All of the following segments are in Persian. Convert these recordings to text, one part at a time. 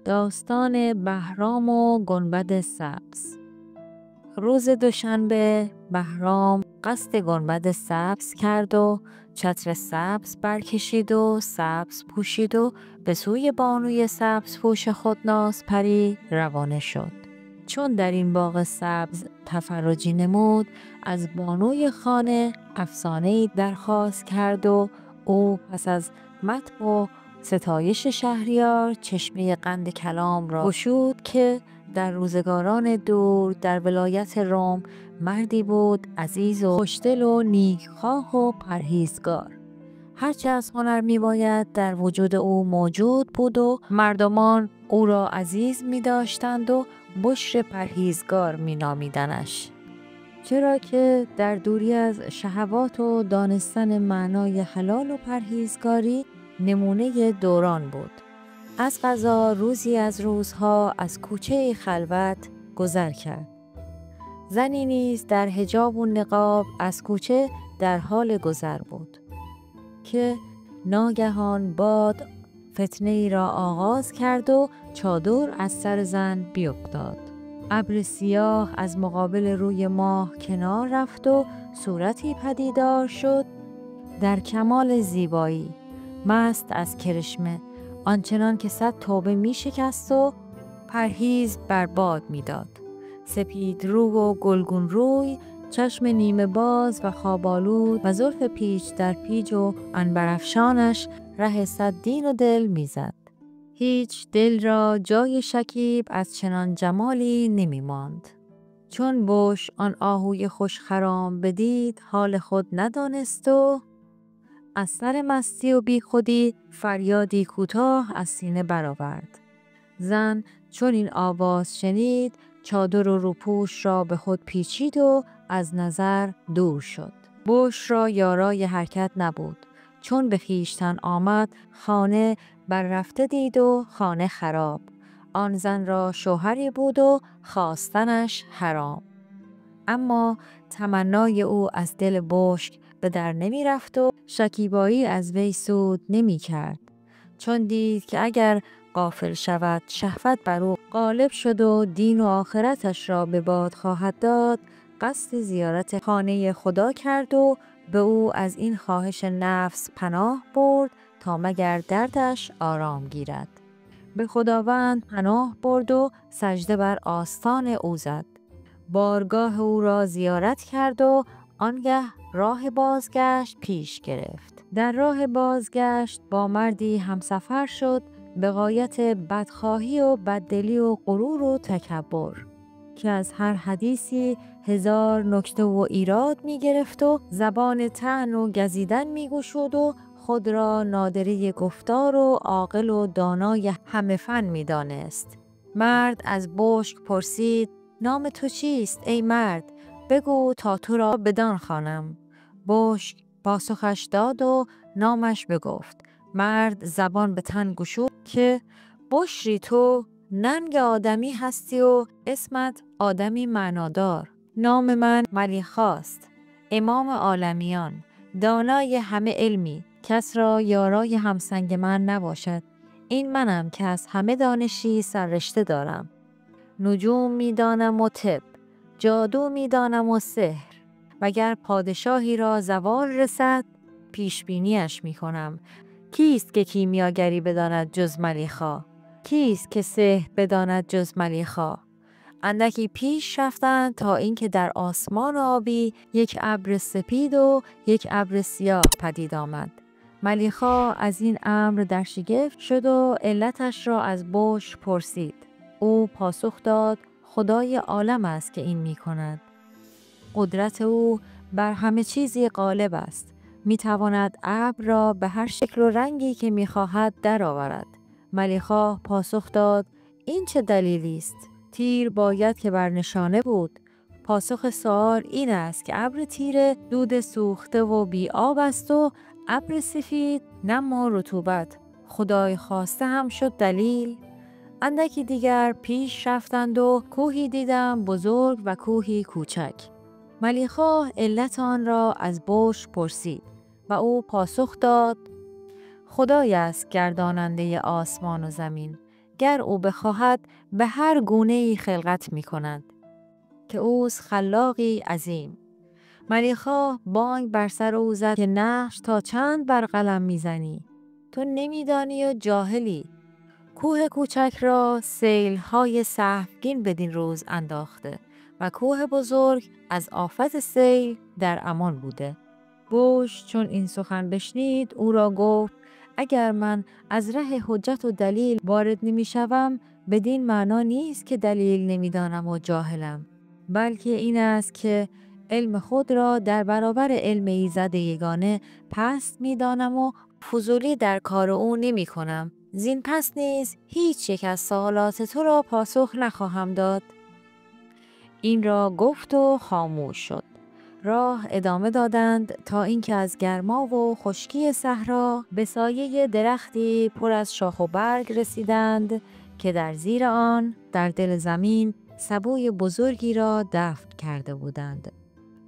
داستان بهرام و گنبد سبز. روز دوشنبه بهرام قصد گنبد سبز کرد و چتر سبز برکشید و سبز پوشید و به سوی بانوی سبز پوش خود نازپری روانه شد. چون در این باغ سبز تفرجی نمود، از بانوی خانه افسانه‌ای درخواست کرد و او پس از مدح و ستایش شهریار چشمه قند کلام را گشود که در روزگاران دور در ولایت روم مردی بود عزیز و خوشدل و نیکخواه و پرهیزگار. هرچه از هنر میباید در وجود او موجود بود و مردمان او را عزیز می داشتند و بشر پرهیزگار می نامیدنش. چرا که در دوری از شهوات و دانستن معنای حلال و پرهیزگاری نمونه دوران بود. از قضا روزی از روزها از کوچه خلوت گذر کرد. زنی نیز در حجاب و نقاب از کوچه در حال گذر بود که ناگهان باد فتنه ای را آغاز کرد و چادر از سر زن بیفتاد. ابر سیاه از مقابل روی ماه کنار رفت و صورتی پدیدار شد در کمال زیبایی، مست از کرشمه، آنچنان که 100 توبه می شکست و پرهیز بر باد می داد. سپید رو و گلگون روی، چشم نیمه باز و خوابالود و زلف پیچ در پیچ و عنبرافشانش ره 100 دین و دل می زد. هیچ دل را جای شکیب از چنان جمالی نمی ماند. چون بوش آن آهوی خوشخرام بدید حال خود ندانست و از سر مستی و بی خودی فریادی کوتاه از سینه برآورد. زن چون این آواز شنید چادر و روپوش را به خود پیچید و از نظر دور شد. بوش را یارای حرکت نبود. چون به خویشتن آمد خانه بررفته دید و خانه خراب. آن زن را شوهری بود و خواستنش حرام. اما تمنای او از دل بشک به در نمی رفت و شکیبایی از وی سود نمی کرد. چون دید که اگر غافل شود شهوت بر او غالب شد و دین و آخرتش را به باد خواهد داد، قصد زیارت خانه خدا کرد و به او از این خواهش نفس پناه برد تا مگر دردش آرام گیرد. به خداوند پناه برد و سجده بر آستان او زد. بارگاه او را زیارت کرد و آنگه راه بازگشت پیش گرفت. در راه بازگشت با مردی همسفر شد به غایت بدخواهی و بددلی و غرور و تکبر که از هر حدیثی 1000 نکته و ایراد می گرفت و زبان طعن و گزیدن می گشود و خود را نادره گفتار و عاقل و دانای همه فن می دانست. مرد از بشک پرسید: نام تو چیست ای مرد؟ بگو تا تو را بدان خوانم. بشک پاسخش داد و نامش بگفت. مرد زبان به تن گشود که بشری تو ننگ آدمی هستی و اسمت آدمی معنادار. نام من ملیخاست، امام عالمیان، دانای همه علمی، کس را یارای همسنگ من نباشد. این منم که از همه دانشی سررشته دارم. نجوم میدانم و طب، جادو میدانم و سحر. وگر پادشاهی را زوال رسد پیشبینیش میکنم. کیست که کیمیاگری بداند جز ملیخا؟ کیست که سحر بداند جز ملیخا؟ اندکی پیش رفتند تا اینکه در آسمان آبی یک ابر سپید و یک ابر سیاه پدید آمد. ملیخا از این امر در شگفت شد و علتش را از بشک پرسید. او پاسخ داد: خدای عالم است که این می کند. قدرت او بر همه چیزی غالب است. می تواند ابر را به هر شکل و رنگی که می خواهد درآورد. ملیخا پاسخ داد: این چه دلیلی است؟ تیر باید که بر نشانه بود. پاسخ سوال این است که ابر تیره دود سوخته و بی آب است و ابر سفید نم و رطوبت. خدای خواسته هم شد دلیل. اندکی دیگر پیش رفتند و کوهی دیدم بزرگ و کوهی کوچک. ملیخا علت آن را از بشک پرسید و او پاسخ داد: خدای است گرداننده آسمان و زمین. گر او بخواهد به هر گونه‌ای خلقت می کند که اوست خلاقی عظیم. ملیخا بانگ بر سر او زد که نقش تا چند بر قلم می زنی؟ تو نمیدانی و جاهلی. کوه کوچک را سیل‌های سهمگین بدین روز انداخته و کوه بزرگ از آفت سیل در امان بوده. بوش چون این سخن بشنید او را گفت اگر من از ره حجت و دلیل وارد نمی شوم بدین معنا نیست که دلیل نمیدانم و جاهلم، بلکه این است که علم خود را در برابر علم ایزد یگانه پست می دانم و فضولی در کار او نمی کنم. زین پس نیز هیچ یک از سوالات تو را پاسخ نخواهم داد. این را گفت و خاموش شد. راه ادامه دادند تا اینکه از گرما و خشکی صحرا به سایه درختی پر از شاخ و برگ رسیدند که در زیر آن در دل زمین سبوی بزرگی را دفن کرده بودند،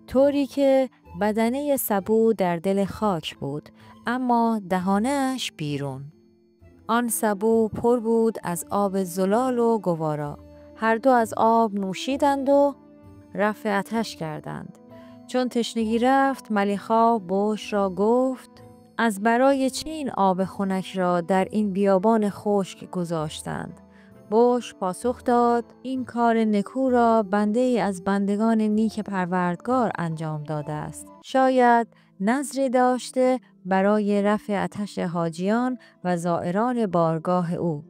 طوری که بدنه سبو در دل خاک بود اما دهانش بیرون. آن سبو پر بود از آب زلال و گوارا. هر دو از آب نوشیدند و رفع آتش کردند. چون تشنگی رفت ملیخا بوش را گفت از برای چه این آب خنک را در این بیابان خشک گذاشتند؟ بوش پاسخ داد این کار نکو را بنده ای از بندگان نیک پروردگار انجام داده است. شاید نظری داشته برای رفع آتش حاجیان و زائران بارگاه او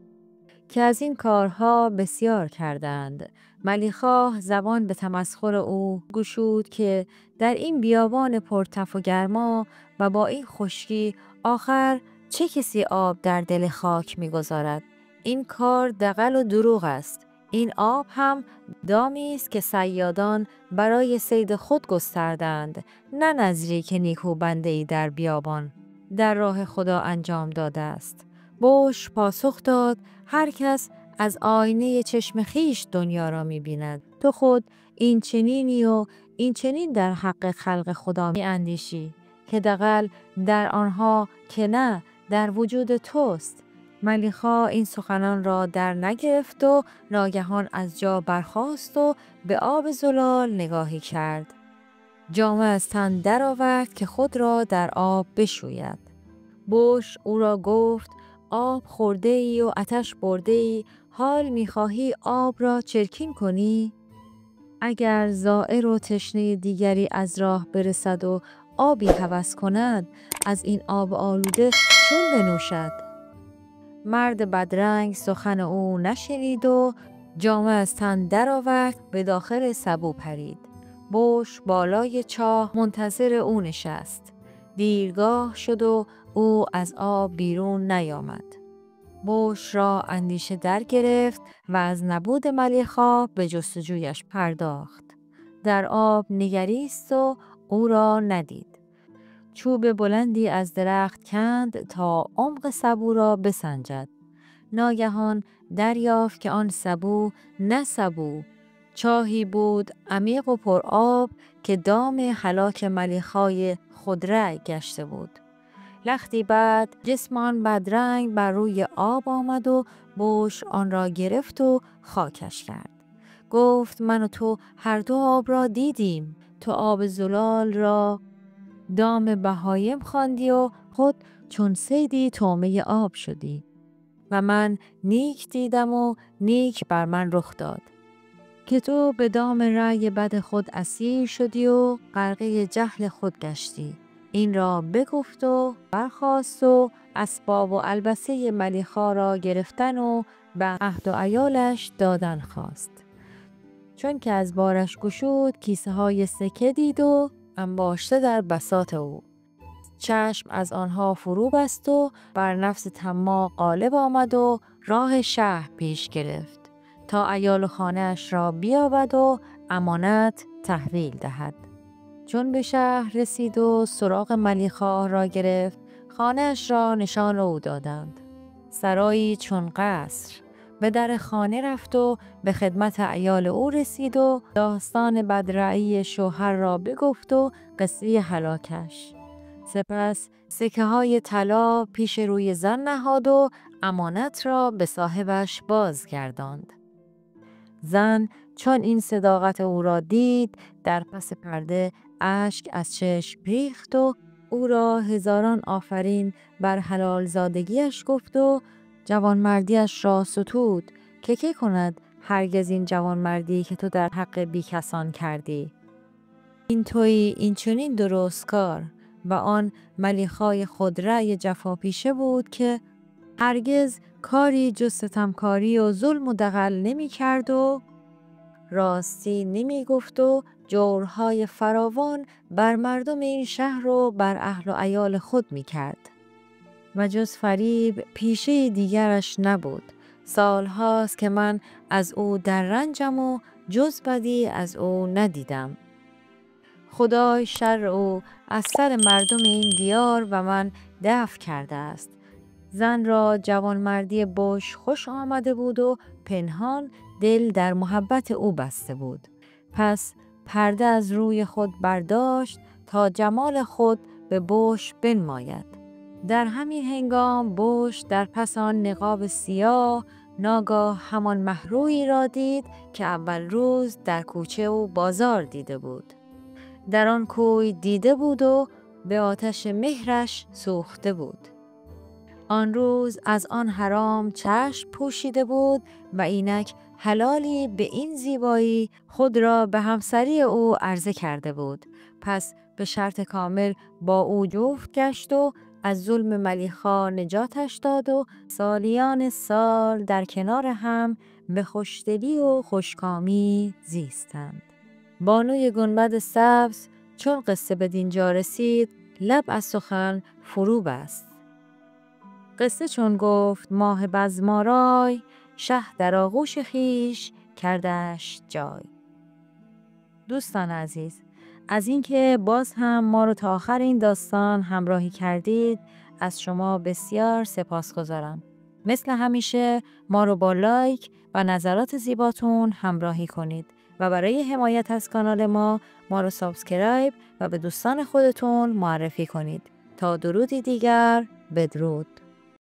که از این کارها بسیار کردند. ملیخا زبان به تمسخر او گشود که در این بیابان پرتف و گرما و با این خشکی آخر چه کسی آب در دل خاک می‌گذارد؟ این کار دغل و دروغ است. این آب هم دامی است که صیادان برای صید خود گستردند، نه نظری که نیکو بنده‌ای در بیابان در راه خدا انجام داده است. بوش پاسخ داد هر کس از آینه چشم خیش دنیا را می‌بیند. تو خود این چنینی و این چنین در حق خلق خدا می‌اندیشی که دغل در آنها که نه در وجود توست. ملیخا این سخنان را در نگرفت و ناگهان از جا برخاست و به آب زلال نگاهی کرد. جامه از تن درآورد که خود را در آب بشوید. بوش او را گفت آب خورده ای و آتش برده ای، حال می‌خواهی آب را چرکین کنی؟ اگر زائر و تشنه دیگری از راه برسد و آبی هوس کند از این آب آلوده چون بنوشد؟ مرد بدرنگ سخن او نشنید و جامه از تن درآورد به داخل سبو پرید. بوش بالای چاه منتظر او نشست. دیرگاه شد و او از آب بیرون نیامد. بوش را اندیشه در گرفت و از نبود ملیخا به جستجویش پرداخت. در آب نگریست و او را ندید. چوب بلندی از درخت کند تا عمق سبو را بسنجد. ناگهان دریافت که آن سبو نه سبو، چاهی بود عمیق و پر آب که دام هلاک ملیخای خودرأی گشته بود. لختی بعد جسم آن بدرنگ بر روی آب آمد و بوش آن را گرفت و خاکش کرد. گفت من و تو هر دو آب را دیدیم. تو آب زلال را دام بهایم خواندی و خود چون صیدی طعمه آب شدی و من نیک دیدم و نیک بر من رخ داد که تو به دام رأی بد خود اسیر شدی و غرقه جهل خود گشتی. این را بگفت و برخاست و اسباب و البسه ملیخا را گرفتن و به عهد و عیالش دادن خواست. چون که از بارش گشود کیسه های سکه دید و انباشته در بساط او. چشم از آنها فرو بست و بر نفس طماع غالب آمد و راه شهر پیش گرفت تا عیال و خانه‌اش را بیابد و امانت تحویل دهد. چون به شهر رسید و سراغ ملیخا را گرفت، خانه‌اش را نشان او دادند. سرایی چون قصر. به در خانه رفت و به خدمت عیال او رسید و داستان بدرأیی شوهر را بگفت و قصه هلاکش. سپس سکه های طلا پیش روی زن نهاد و امانت را به صاحبش بازگرداند. زن چون این صداقت او را دید، در پس پرده اشک از چشم ریخت و او را هزاران آفرین بر حلال زادگیش گفت و جوانمردیش را ستود که کند هرگز این جوانمردی که تو در حق بیکسان کردی. این تویی این چنین درست کار. و آن ملیخای خودرأی جفاپیشه بود که هرگز کاری جز ستمکاری و ظلم و دغل نمی کرد و راستی نمی گفت و جورهای فراوان بر مردم این شهر و بر اهل و عیال خود می کرد. و جز فریب پیشه دیگرش نبود. سالهاست که من از او در رنجم و جز بدی از او ندیدم. خدای شر او از سر مردم این دیار و من دفع کرده است. زن را جوانمردی بش خوش آمده بود و پنهان دل در محبت او بسته بود. پس پرده از روی خود برداشت تا جمال خود به بش بنماید. در همین هنگام بش در پس آن نقاب سیاه ناگاه همان مهرویی را دید که اول روز در کوچه و بازار دیده بود. در آن کوی دیده بود و به آتش مهرش سوخته بود. آن روز از آن حرام چشم پوشیده بود و اینک حلالی به این زیبایی خود را به همسری او عرضه کرده بود. پس به شرط کامل با او جفت گشت و از ظلم ملیخا نجاتش داد و سالیان سال در کنار هم به خوشدلی و خوشکامی زیستند. بانوی گنبد سبز چون قصه به دینجا رسید لب از سخن فرو بست. قصه چون گفت ماه بزمارای شه در آغوش خیش کردش جای. دوستان عزیز، از اینکه باز هم ما رو تا آخر این داستان همراهی کردید از شما بسیار سپاسگزارم. مثل همیشه ما رو با لایک و نظرات زیباتون همراهی کنید و برای حمایت از کانال ما رو سابسکرایب و به دوستان خودتون معرفی کنید. تا درودی دیگر، بدرود.